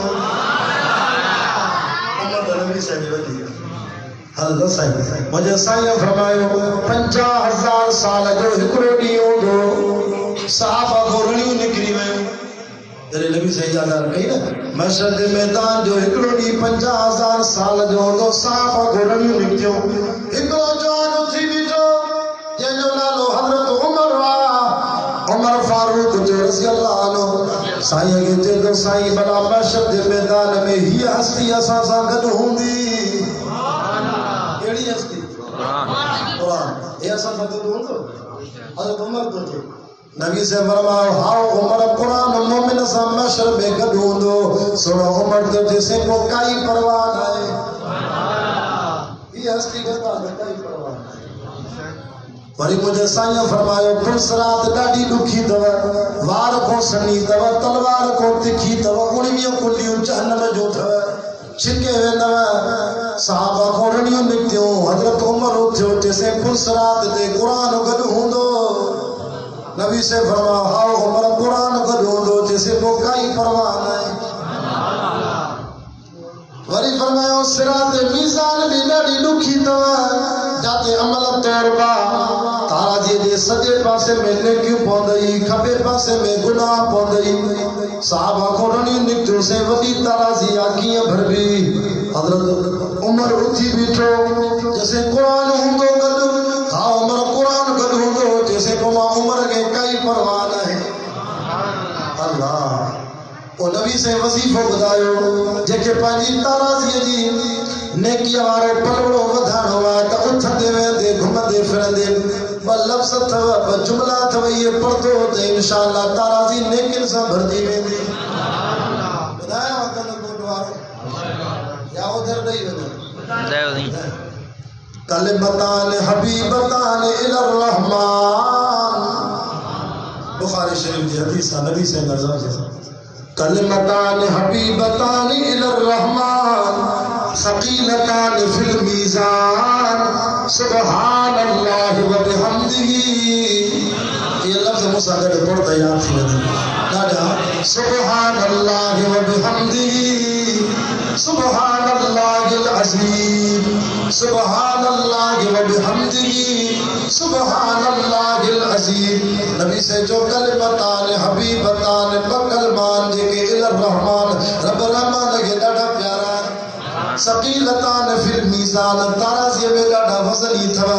حضرت سائين مجھے سائين فرمايو 50,000 سال جو ہکڑو ڏينهن هوندو صحابہ گورڻيون نڪري ويون جڏهن نبي سے اجازت ڪئي نا مشهد میدان جو ہکڑو ڏينهن 50,000 سال جو هوندو صحابہ گورڻيون نڪريون هڪڙو جوان اٿي بيٺو جنهن جو نالو حضرت عمر فاروق جو رضی اللہ عنہ سائیں کے چے تو سائیں بڑا مشهد میدان میں ہی ہستی اساں سان گڈ ہوندی کیڑی ہستی قرآن یہ اساں سان گڈ ہوندو حضرت عمر تو چے نبی سے فرمایا ہاؤ عمر قرآن مومن سان مشهد میں گڈ ہوندو سنو عمر تو جیسے کو کائی پرواہ نہ ہے یہ ہستی گڈ کائی پرواہ نہ وری مجھے سائیں فرمایا پولیس رات ڈاڈی دکھی تو وار کو سنی تو تلوار کو تکھی تو اڑیوں کلیوں جہنم جو تھا چھکے ہوئے نو صحابہ کو رڑیوں نکتیوں حضرت عمر اٹھو جیسے پولیس رات دے قرآن گڈ ہوندو نبی سے فرمایا ہاؤ عمر قرآن گڈ ہوندو جیسے کو کائی پرواہ نہ وری فرمایا صراط میزان بھی ڈاڈی دکھی تو جاتے عمل توربا تارازی دے سجے پاسے میں نیکیوں پوندئی کھبے پاسے میں گناہ پوندئی صحابہ کو رنی نکتوں سے وڈی تارازی آکیاں بھر بھی حضرت عمر اٹھی بیٹھو جیسے قرآن ہوندو گڈ ہاں عمر قرآن گڈ ہوندو جیسے کو ماں عمر کے کئی پرواہ نہ ہے اللہ او نبی سے وظیفو ٻڌايو جيڪي پنهنجي تارازي جي نیڪي وارو پلوڙو وڌاڻو آهي ته اٿندي ويندي گھمندي پھرندي ٻ لفظ ٿو ٻ جملا ٿو اهي پڙهندو ته انشاءالله تارازي نیڪين سان ڀرجي ويندي ٻڌايو وقت کوٽ وارو يا ادھر ڏئي وڃو کلمتان حبيبتان الى الرحمن بخاري شریف جي حدیث نبی سے نظر کلمتان حبیبتان الى الرحمن ثقیلتان فی المیزان سبحان اللہ وبحمدہ یہ لفظ مساغر پڑھتا یاد تھی دادا سبحان اللہ وبحمدہ سبحان اللہ العظیم سبحان اللہ وبحمدہ سبحان اللہ العظیم نبی سے جو کلمتان حبیبتان بکلمان جے کے الرحمن رب رحمان کے ڈاڑا پیارا ثقیلتان فی المیزان تارازی میں ڈاڑا وزنی تھا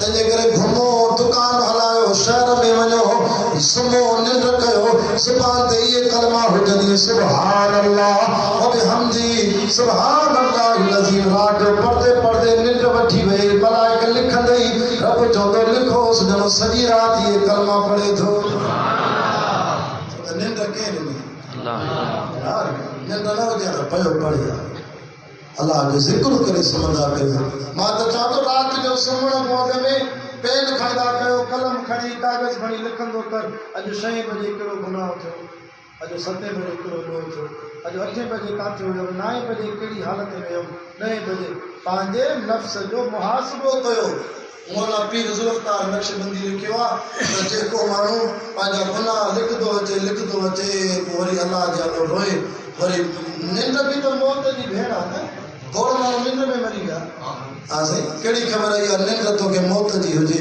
تجھے کرے گھمو دکان ہلایو شہر میں ونجو سمو ننڈ کیو زبان تے یہ کلمہ ہوجندی سبحان اللہ وبحمدہ سبحان اللہ العظیم رات پڑھتے پڑھتے ننڈ وٹھی وئی ملائکہ لکھندئی رب چوندو لکھو اس دن سجی رات یہ کلمہ پڑھے تھو ننڈ کے اللہ ننڈ نہ ہو جائے پيو پڑھیا اللہ جو ذکر کرے سمجھا کرے ماں تو چاہتو رات جو سمجھا پودے میں پین کھڑا کیو قلم کھڑی کاغذ کھڑی لکھندو کر اج 6 بجے کیڑو گناہ تھو اج 7 بجے کیڑو گناہ تھو اج 8 بجے کاچو ہو 9 بجے کیڑی حالت میں ہو 9 بجے پانجے نفس جو محاسبو کیو مولا پیر ذوالفقار نقشبندی لکھیو تے جيڪو ماڻهو پنهنجا گناہ لکدو اچي وری اللہ جاندو روئي وری ننڊ بھی تو موت جي ڀيڙ آهي گھوڙو ماڻهو ننڊ میں مري گيا ہاں صحیح کیڑی خبر ہے یار ننڊ تو کہ موت جي هجي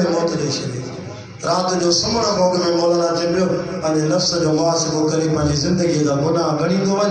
میں موت ڏي ڇڏي رات جو سمھڻ موقع میں مولانا چيو پنهنجے نفس جو محاسبو کري پنهنجي زندگي جا گناہ ڳڻيندو وڃ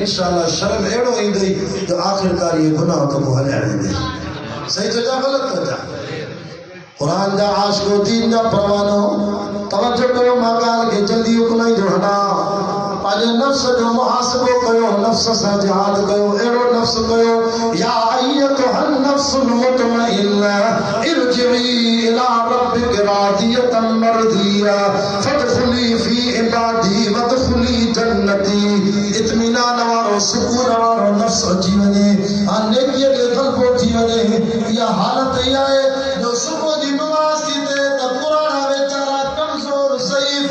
انشاءاللہ شرم اهڙو ايندي جو آخرڪار یہ گناہ تو کو هلائڻ ڏي صحیح تو جا غلط تو جا قرآن جا عاشق دین جا پروانو توجہ کرو ماں ڳالھ کي جلدي اڪنائي جو هٽا پنهنجے نفس جو محاسبو کيو نفس سان جهاد کيو اهڙو نفس کيو یا ايتها النفس المطمئنه ارجعي الى ربك راضيه مرضيه فادخلي في عبادي وادخلي جنتي اطمینان وارو سکون وارو نفس اچي وڃي انيڪي کي غلبو ٿي وڃي يا حالت اها آهي جو صبح جي نماز ٿي ته قرآن ويچارا کمزور ضعيف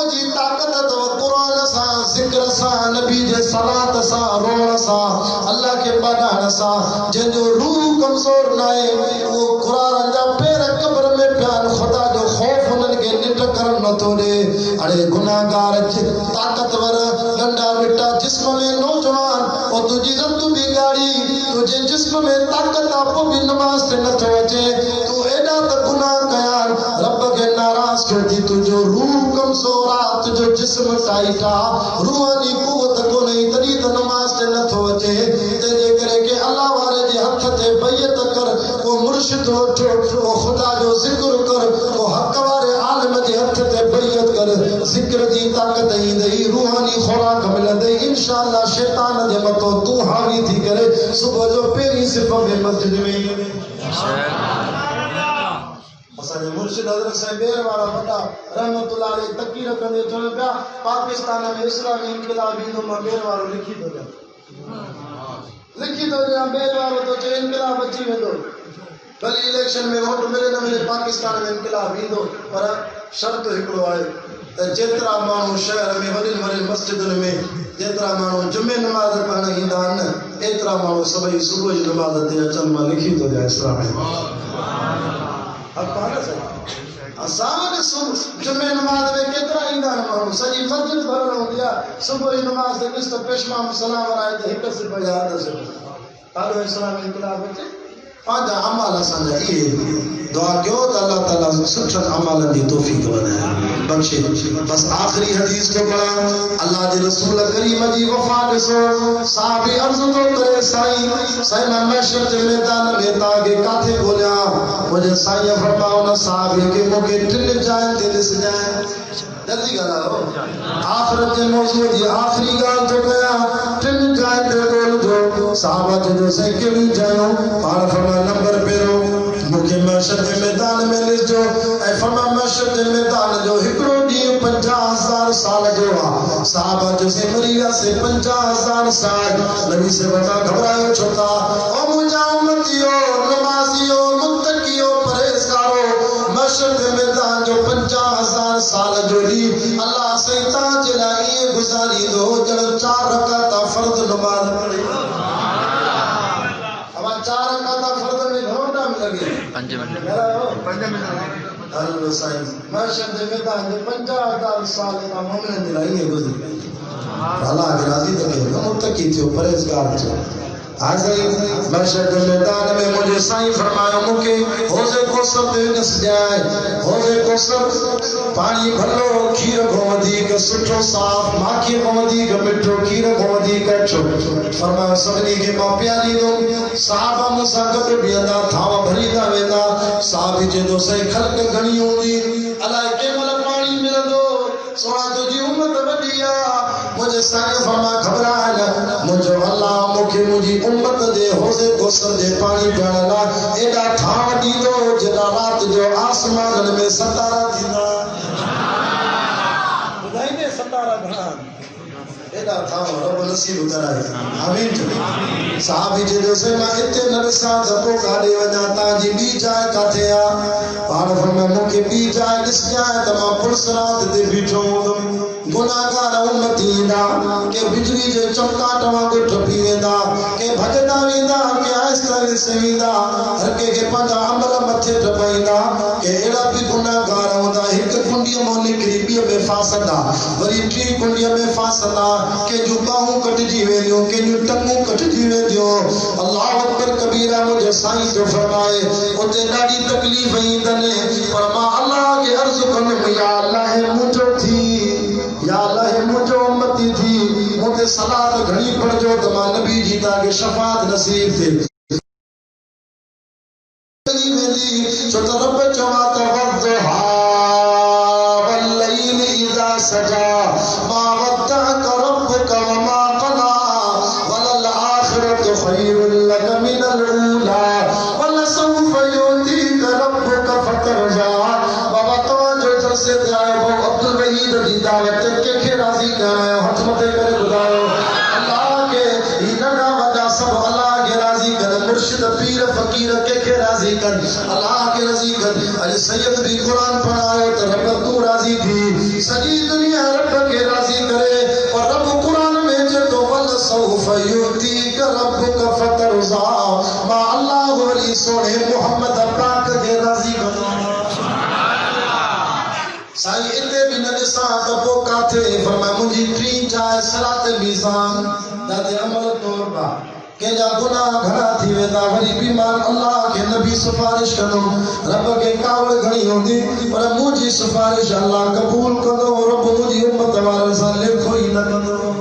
روح جی طاقت تو قرآن سا ذکر سا نبی جے صلات سا روح سا اللہ کے بڑھان سا جن جو روح کمزور نائے وہ قرآن جا پیر قبر میں پیان خدا جو خوف انن کے نٹ کرن نہ توڑے اڑے گناہگار طاقتور ننڈا مٹا جسم میں نوجوان اور تجھی رت بھی گاڑی تجھے جسم میں طاقت آپ بھی نماز سے نہ توجے تو ایڈا تک گناہ کیان رب کے ناراض کر دی تجھو روح کمزورا تجھو جسم ٹائٹا روحانی قوت کو نہیں تری تو نماز سے نہ توجے تجھے کرے کہ اللہ والے جی ہتھ تے بیعت کر وہ مرشد اٹھو وہ خدا جو ذکر کر وہ حق والے عالم جی ہتھ تے بیعت کر ذکر دی طاقت ہی دئی روحانی خوراک مل دئی انشاءاللہ شیطان دے متو تو حاوی تھی کرے صبح جو پہلی صفحہ میں مسجد میں اساں مرشد حضرت صاحب بیر والا بڑا رحمت اللہ علیہ تقریر کندے چون پیا پاکستان میں اسلامی انقلابی نو بیر والا لکھی دو جا بیر والا تو جو انقلاب اچھی ویندو بھلی الیکشن میں ووٹ ملے نہ ملے پاکستان میں انقلاب ایندو پر شرط ہکڑو آئے جترا مانو شہر میں وڈن وڈن مسجدن میں جترا مانو جمعے نماز پڑھن ایندا ان ایترا مانو سبھی صبح جی نماز تے اچن ما لکھی تو جائے اسلام اب پانا سے آسان جمعے نماز میں کترا ایندا مانو سجی مسجد بھرن ہوندیا صبح جی نماز تے کس پیشوا سلام آئے تے ہک سے بجا دے قالو اسلام انقلاب تے پانچ عمل اساں یہ دعا کیوں تو اللہ تعالیٰ سچت عمل دی توفیق بنائے بخشے بس آخری حدیث کو پڑھا اللہ دے رسول کریم دی وفا دسو صحابی عرض تو کرے سائیں میں محشر دے میدان میں تاگے کاتھے بولیا مجھے سائیں فرماؤ نا صحابی کے موقع ٹن جائیں تے دس جائیں جلدی گانا ہو آخرت دے موضوع دی آخری گال تو گیا ٹن جائیں تے بول جو صحابہ جو سے کیوں جائیں پار فرما نمبر پیرو مکہ محشر دے میدان میں لس جو اے فرما محشر دے میدان جو ہکڑو دی 50,000 سال جو صحابہ جو سے مریا سے 50,000 سال نبی سے بتا گھبرائے چھوٹا او مجھا امتیو نمازیو متقیو پرہیزگارو محشر دے میدان جو 50,000 سال جو لی اللہ سے تاج لائی گزاری دو جڑ 4 رکعت فرض نماز پڑھی اب 4 رکعت فرض میں گھنٹا میں لگے 5 منٹ اللہ سائیں محشر دے میدان دے 50,000 سال کا مومن دلائی گزری اللہ کے راضی تک متقی تھے پرہیزگار تھے حاضرین محشر دے میدان میں مجھے سائیں فرمایا مکے حوضے کوثر دے نس جائے حوضے کوثر پانی بھلو کھیر گھومدی کا سٹھو صاف ماکھی گھومدی کا مٹھو کھیر گھومدی کا چھو فرمایا سبنی کے ماں پیاری دو صحابہ مساقت بیندہ تھاوا بھریدہ ویندہ صحابی جدو سے خلق گھنی ہوندی علائکم پانی ملدو سوڑا تو جی امت وڈیا مجھے سائیں فرما گھبرانا مجھے اللہ مکھے مجھے امت دے حوضے کوثر دے پانی پیانا ایڈا تھاں دی دو جدا رات جو آسمان میں ستارہ دینا بدائی میں ستارہ بھران ایڈا تھاں رب نصیب کرائے آمین صحابی جدو سے میں اتے نرسان زبو کھاڑے ونیاتا جی بی جائے کھاتے آ پاڑ فرما مکھے بی جائے نس جائے تمام پرس رات دے بیٹھو گناہگار امتی دا کہ بجلی جے چمکاٹ وانگو ٹپی ویندا کہ بھجدا ویندا کہ آہستہ سے ویندا ہر کے پنجا عمل متھے ٹپائیندا کہ اڑا بھی گناہگار ہوندا ہک کنڈی مو نکری بی میں فاسدا وری ٹی کنڈی میں فاسدا کہ جو باہوں کٹ جی ویندیو کہ جو ٹنگوں کٹ جی ویندیو اللہ اکبر کبیرہ مجھے سائیں جو فرمائے اوتے ڈاڈی تکلیف ایندنے فرما اللہ کے عرض کنم یا اللہ مجھو تھی یا اللہ مجھو امتی تھی مجھے صلاة گھنی پڑ جو تمہا نبی جیتا کے شفاعت نصیب تھے چھوٹا رب چوات والضحا واللیل اذا سجا ما ودعک ربک وما قلا وللآخرت خیر لک من الاولا ولسوف یؤتیک ربک فترجا بابا توجہ جلسے جائے وہ عبد الوحید دی دعوت کے راضی کرائے حکمت کرے خداو اللہ کے اننا وجہ سب اللہ کے راضی کر مرشد پیر فقیر کے راضی کر اللہ کے راضی کر علی سید بھی قرآن پڑھائے تو رب تو راضی تھی سجی دنیا فیؤتیک ربک فترضا ماں اللہ ولی سونے محمد پاک کے راضی بنا سائی اتنے بھی نہ ڈساں تو پوکا تھے فرمایا مجھے ٹرین جائے صراط میزان دادے عمل طور با کہ جا گناہ گھنا تھی ویدا وری بیمار اللہ کے نبی سفارش کرو رب کے کاوڑ گھنی ہوندی پر مجھے سفارش اللہ قبول کرو رب مجھے امت وارن سا لکھو ہی نہ کرو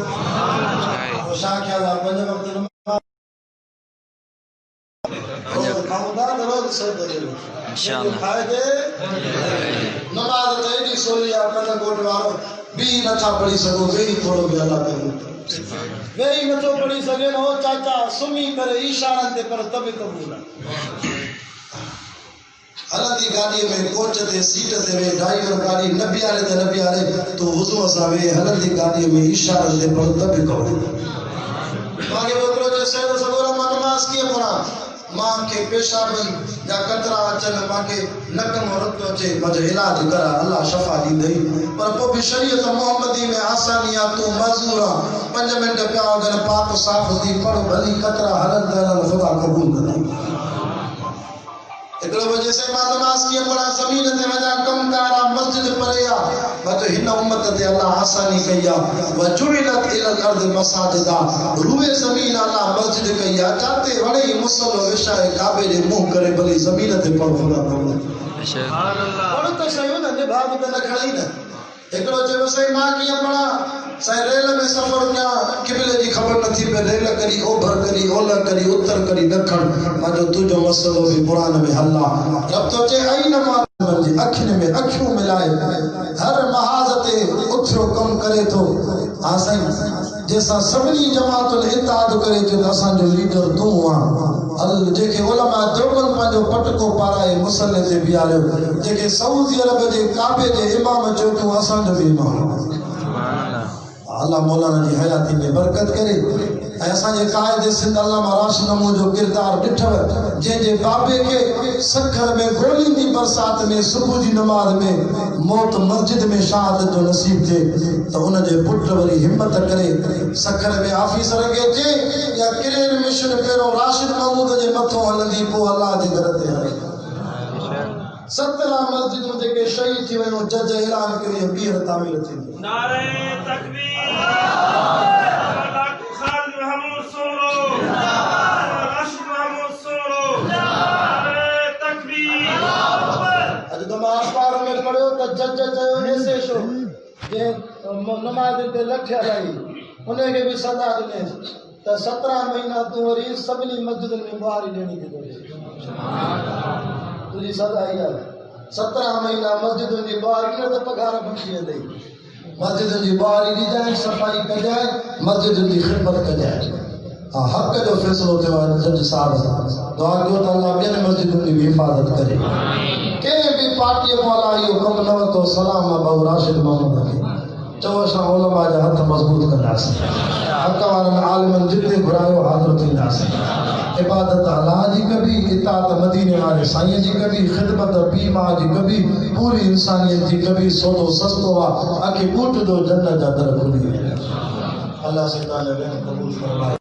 شاہ کیا اللہ پنج وقت نماز کامدار روز سے بدلو انشاءاللہ نماز تیری سولی آکھنا گوٹ وارو بھی نہ تھا پڑھی سکو وہی تھوڑو بھی اللہ کرو وہی نہ تو پڑھی سکے نہ ہو چاچا سمی کرے اشارن تے پر تب قبول ہے اللہ دی گاڑی میں کوچ تے سیٹ تے وے ڈرائیور گاڑی نبی آلے تے نبی آلے تو وضو اساوے اللہ دی گاڑی میں اشارن تے پر تب قبول باقی بکرو جیسے تو سگورا ماں نماز کیے قرآن ماں کے پیشابن یا قطرہ اچھن ماں کے نکم اور رکھو چھے مجھے علاج کرا اللہ شفا دی دئی پر پو بھی شریعت محمدی میں آسانیاتوں معذورہ 5 منٹ پیاؤ گن پاک صاف دی پڑھ بھلی قطرہ حلت دینا خدا قبول کرنا اکڑو وجہ سے ماں نماز کی پڑھا زمین تے وجہ کم کارا مسجد پریا وجہ ہن امت تے اللہ آسانی کیا وجعلت الى الارض مساجدا روئے زمین اللہ مسجد کیا چاہتے وڑے مسلو وشائے کعبے دے منہ کرے بلی زمین تے پڑھ خدا قبول سبحان اللہ اور تو صحیح نہ بھاگ تے نہ کھڑی نہ اکڑو جو صحیح ماں کی پڑھا سائیں ریل میں سفر کیا قبلے دی خبر نہ تھی پہ ریل کری اوبھر کری اولا کری اتر کری دکھن مجھو تجھو مسئلو بھی قرآن میں اللہ رب تو چے آئی نماز منجی اکھنے میں اکھوں ملائے ہر محاذتے اتھرو کم کرے تو آسائیں جیسا سبنی جماعت الاتحاد کرے جو آسان جو لیڈر تو ہوا جے کہ علماء دربن پانجو پٹکو پارائے مسلح سے بیارے جے کہ سعودی عرب دے کعبے دے امام جو تو آسان جو بھی امام اللہ مولانا جی حیاتی میں برکت کرے ایسا یہ قائد سندھ علامہ راشد نمو جو کردار ڈٹھو جن جے بابے کے سکھر میں گولی دی برسات میں صبح جی نماز میں موت مسجد میں شہادت جو نصیب تھے تو انہیں جے پٹ وری ہمت کرے سکھر میں آفیسر کے جے یا کرین مشن پیرو راشد نمو جے متھو ہلندی پو اللہ جے گرتے ہیں 17 مسجد مجھے کے شہید تھی وہ جج اعلان کریے بیر تعمیر تھی نعرہ تکبیر خالد محمود سورو راشد محمود سورو نعرہ تکبیر اج نماز پار میں پڑھو تو جج ایسے شو یہ نماز تے لکھیا لائی انہیں کے بھی سزا دنے تو 17 مہینہ تو وری سبنی مسجد میں باری دینی تھی تجھے سزا آئی ہے 17 مہینہ مسجد دی باری نہ تو پگار بخشی دے مسجد دی باری دی جائے صفائی کر جائے مسجد دی خدمت کر جائے حق جو فیصلہ ہوتے ہیں جج صاحب دعا کیوں تو اللہ بین مسجد دی بھی حفاظت کرے کہ بھی پارٹی مولا ایو کم نو تو سلام ابو راشد محمد کے چوشا علماء جا ہاتھ مضبوط کرنا سے حق وارن عالمن جتنے گھرائیو حضرت ناس عبادت اللہ جی کبھی اطاعت مدینے والے سائیں جی کبھی خدمت پیر ماں جی کبھی پوری انسانیت جی کبھی سودو سستو آکے بوٹ دو جنت جا در کھلی اللہ سے تعالی قبول فرمائے